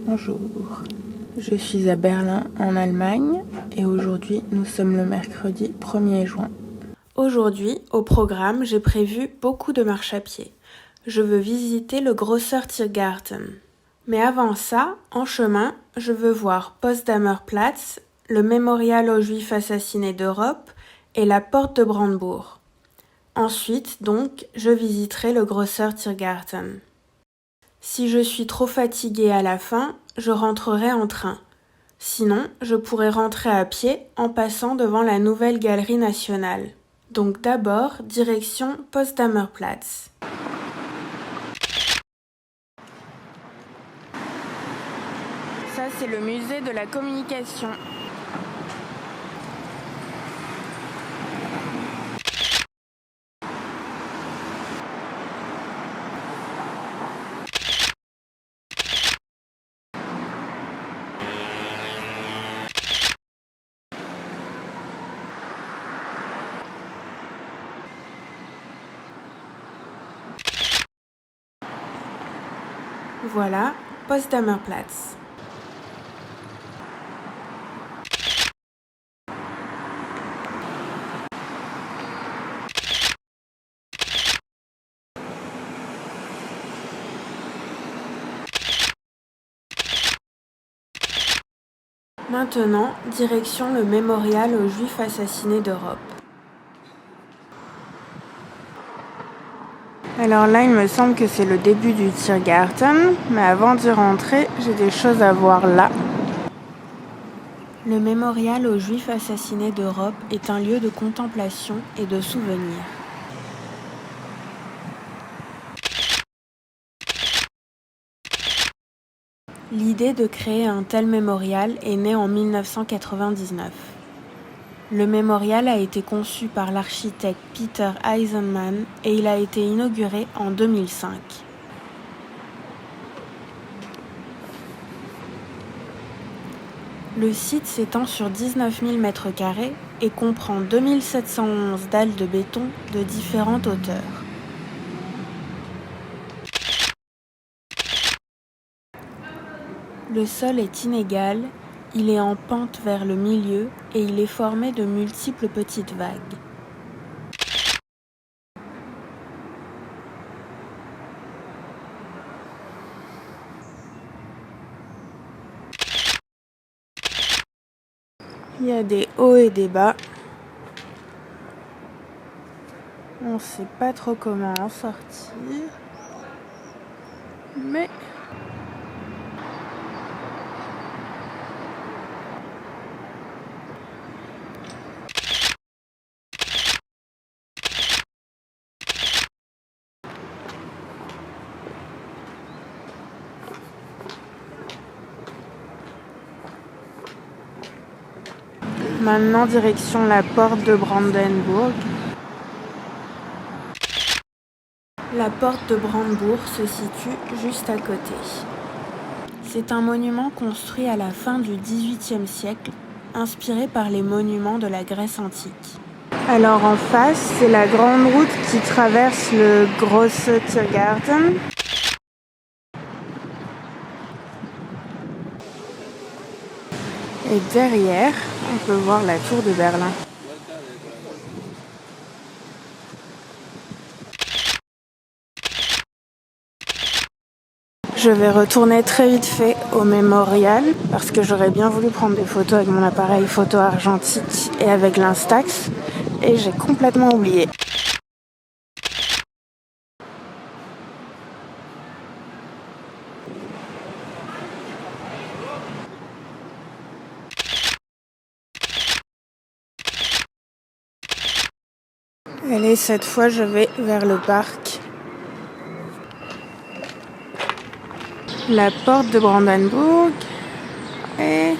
Bonjour, je suis à Berlin en Allemagne et aujourd'hui nous sommes le mercredi 1er juin. Aujourd'hui, au programme, j'ai prévu beaucoup de marches à pied. Je veux visiter le Grosser Tiergarten. Mais avant ça, en chemin, je veux voir Potsdamer Platz, le mémorial aux Juifs assassinés d'Europe et la porte de Brandebourg. Ensuite, donc, je visiterai le Grosser Tiergarten. Si je suis trop fatiguée à la fin, je rentrerai en train. Sinon, je pourrais rentrer à pied en passant devant la nouvelle galerie nationale. Donc d'abord, direction Potsdamer Platz. Ça, c'est le musée de la communication. Voilà, Potsdamer Platz. Maintenant, direction le mémorial aux Juifs assassinés d'Europe. Alors là, il me semble que c'est le début du Tiergarten, mais avant d'y rentrer, j'ai des choses à voir là. Le mémorial aux Juifs assassinés d'Europe est un lieu de contemplation et de souvenir. L'idée de créer un tel mémorial est née en 1999. Le mémorial a été conçu par l'architecte Peter Eisenman et il a été inauguré en 2005. Le site s'étend sur 19 000 m² et comprend 2711 dalles de béton de différentes hauteurs. Le sol est inégal, il est en pente vers le milieu et il est formé de multiples petites vagues. Il y a des hauts et des bas. On ne sait pas trop comment en sortir. Mais maintenant, direction la porte de Brandebourg. La porte de Brandebourg se situe juste à côté. C'est un monument construit à la fin du XVIIIe siècle, inspiré par les monuments de la Grèce antique. Alors en face, c'est la grande route qui traverse le Grosser Tiergarten. Et derrière, on peut voir la tour de Berlin. Je vais retourner très vite fait au mémorial parce que j'aurais bien voulu prendre des photos avec mon appareil photo argentique et avec l'Instax et j'ai complètement oublié. Allez, cette fois je vais vers le parc. La porte de Brandebourg et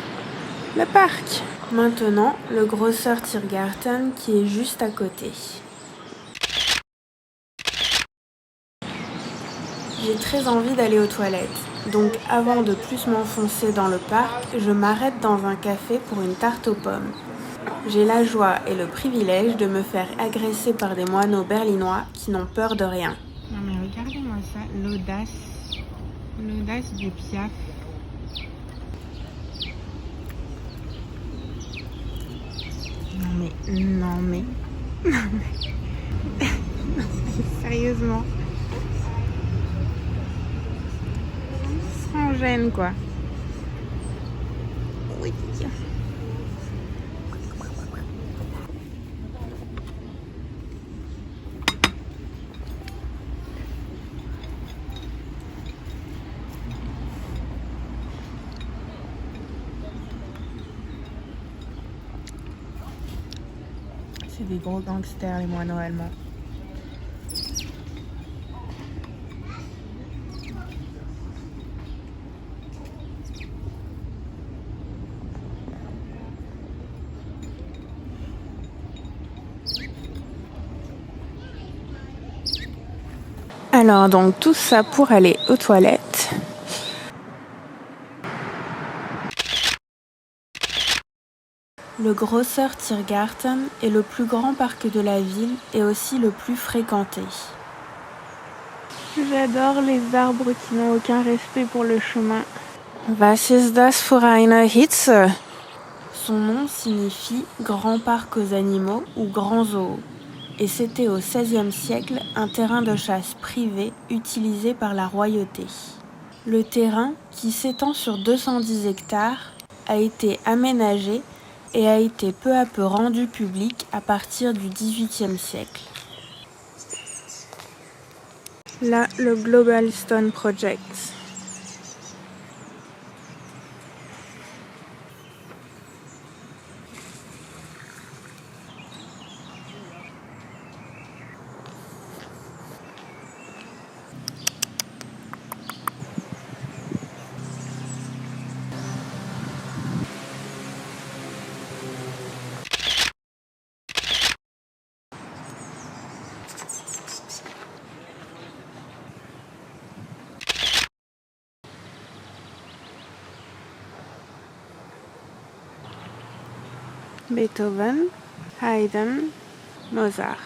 le parc. Maintenant, le Grosser Tiergarten qui est juste à côté. J'ai très envie d'aller aux toilettes, donc avant de plus m'enfoncer dans le parc, je m'arrête dans un café pour une tarte aux pommes. J'ai la joie et le privilège de me faire agresser par des moineaux berlinois qui n'ont peur de rien. Non mais regardez-moi ça, l'audace du Piaf. Non mais... Sérieusement. Sans gêne quoi. Oui. C'est des gros gangsters les moineaux allemands. Alors donc tout ça pour aller aux toilettes. Le Grosser Tiergarten est le plus grand parc de la ville et aussi le plus fréquenté. J'adore les arbres qui n'ont aucun respect pour le chemin. Was ist das für eine Hitze? Son nom signifie grand parc aux animaux ou grand zoo. Et c'était au XVIe siècle un terrain de chasse privé utilisé par la royauté. Le terrain, qui s'étend sur 210 hectares, a été aménagé et a été peu à peu rendu public à partir du XVIIIe siècle. Là, le Global Stone Project. Beethoven, Haydn, Mozart.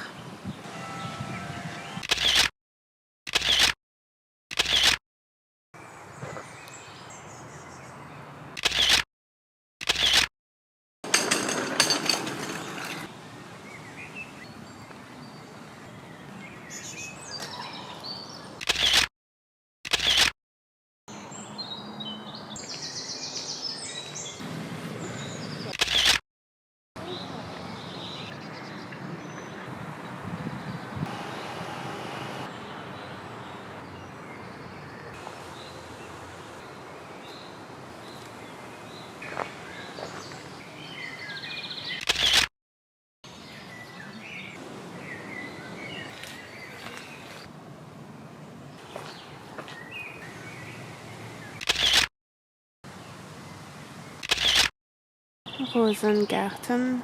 Rosengarten.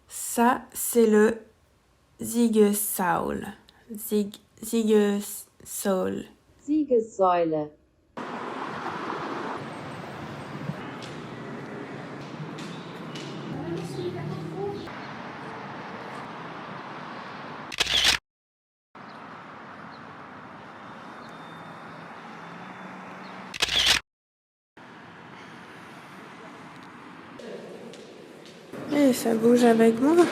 Ça, c'est le Siegessäule. Siegessäule. Siegessäule. Et ça bouge avec moi.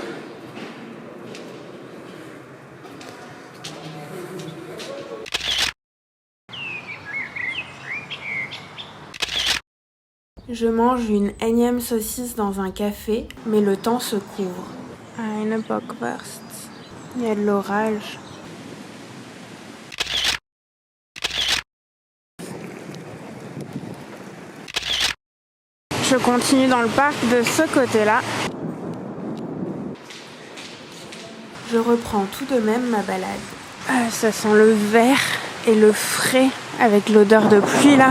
Je mange une énième saucisse dans un café, mais le temps se couvre. Eine Bockwurst. Il y a de l'orage. Je continue dans le parc de ce côté-là. Je reprends tout de même ma balade. Ah, ça sent le vert et le frais avec l'odeur de pluie là.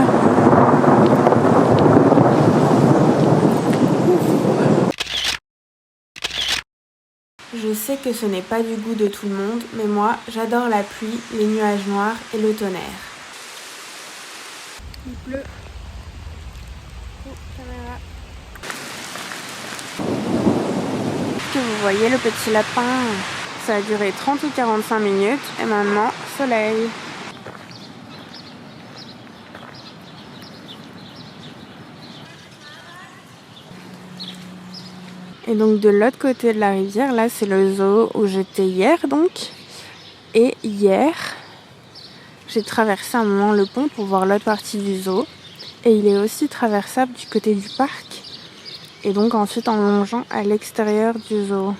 sais que ce n'est pas du goût de tout le monde, mais moi, j'adore la pluie, les nuages noirs et le tonnerre. Il pleut. Oh, caméra. Est-ce que vous voyez le petit lapin? Ça a duré 30 ou 45 minutes et maintenant, soleil. Et donc de l'autre côté de la rivière, là c'est le zoo où j'étais hier donc. Et hier, j'ai traversé un moment le pont pour voir l'autre partie du zoo. Et il est aussi traversable du côté du parc. Et donc ensuite en longeant à l'extérieur du zoo.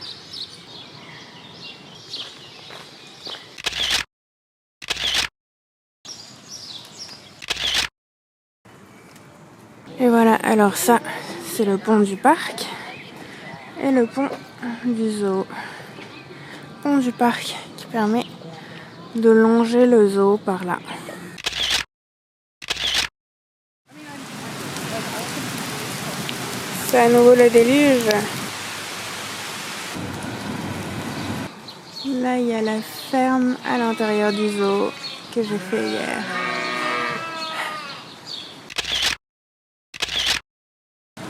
Et voilà, alors ça, c'est le pont du parc. Et le pont du zoo. Pont du parc qui permet de longer le zoo par là. C'est à nouveau le déluge. Là, il y a la ferme à l'intérieur du zoo que j'ai fait hier.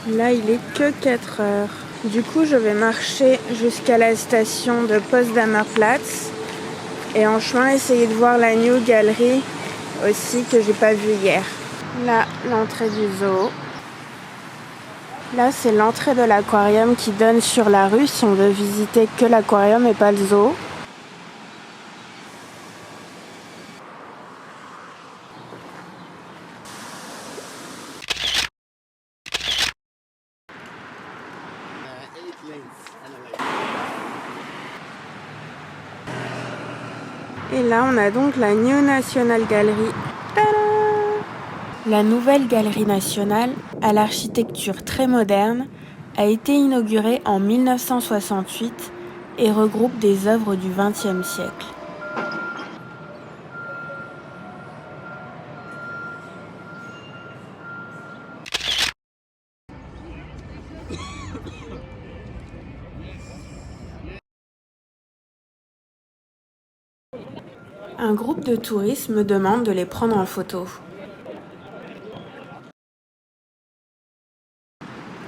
Là, il est que 4 heures. Du coup, je vais marcher jusqu'à la station de Potsdamer Platz et en chemin essayer de voir la New Gallery aussi que j'ai pas vue hier. Là, l'entrée du zoo. Là, c'est l'entrée de l'aquarium qui donne sur la rue si on veut visiter que l'aquarium et pas le zoo. Et là, on a donc la New National Gallery. Tada! La nouvelle galerie nationale, à l'architecture très moderne, a été inaugurée en 1968 et regroupe des œuvres du XXe siècle. Un groupe de touristes me demande de les prendre en photo.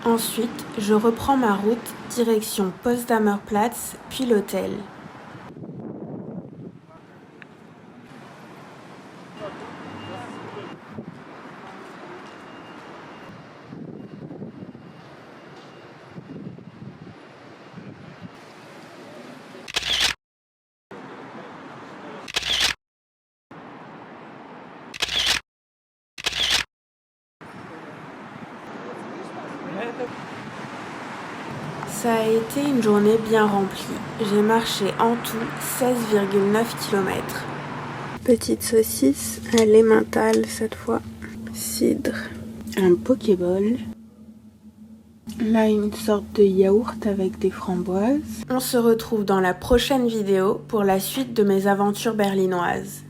Ensuite, je reprends ma route direction Potsdamer Platz, puis l'hôtel. Ça a été une journée bien remplie. J'ai marché en tout 16,9 km. Petite saucisse à l'emmental cette fois. Cidre. Un pokéball. Là, une sorte de yaourt avec des framboises. On se retrouve dans la prochaine vidéo pour la suite de mes aventures berlinoises.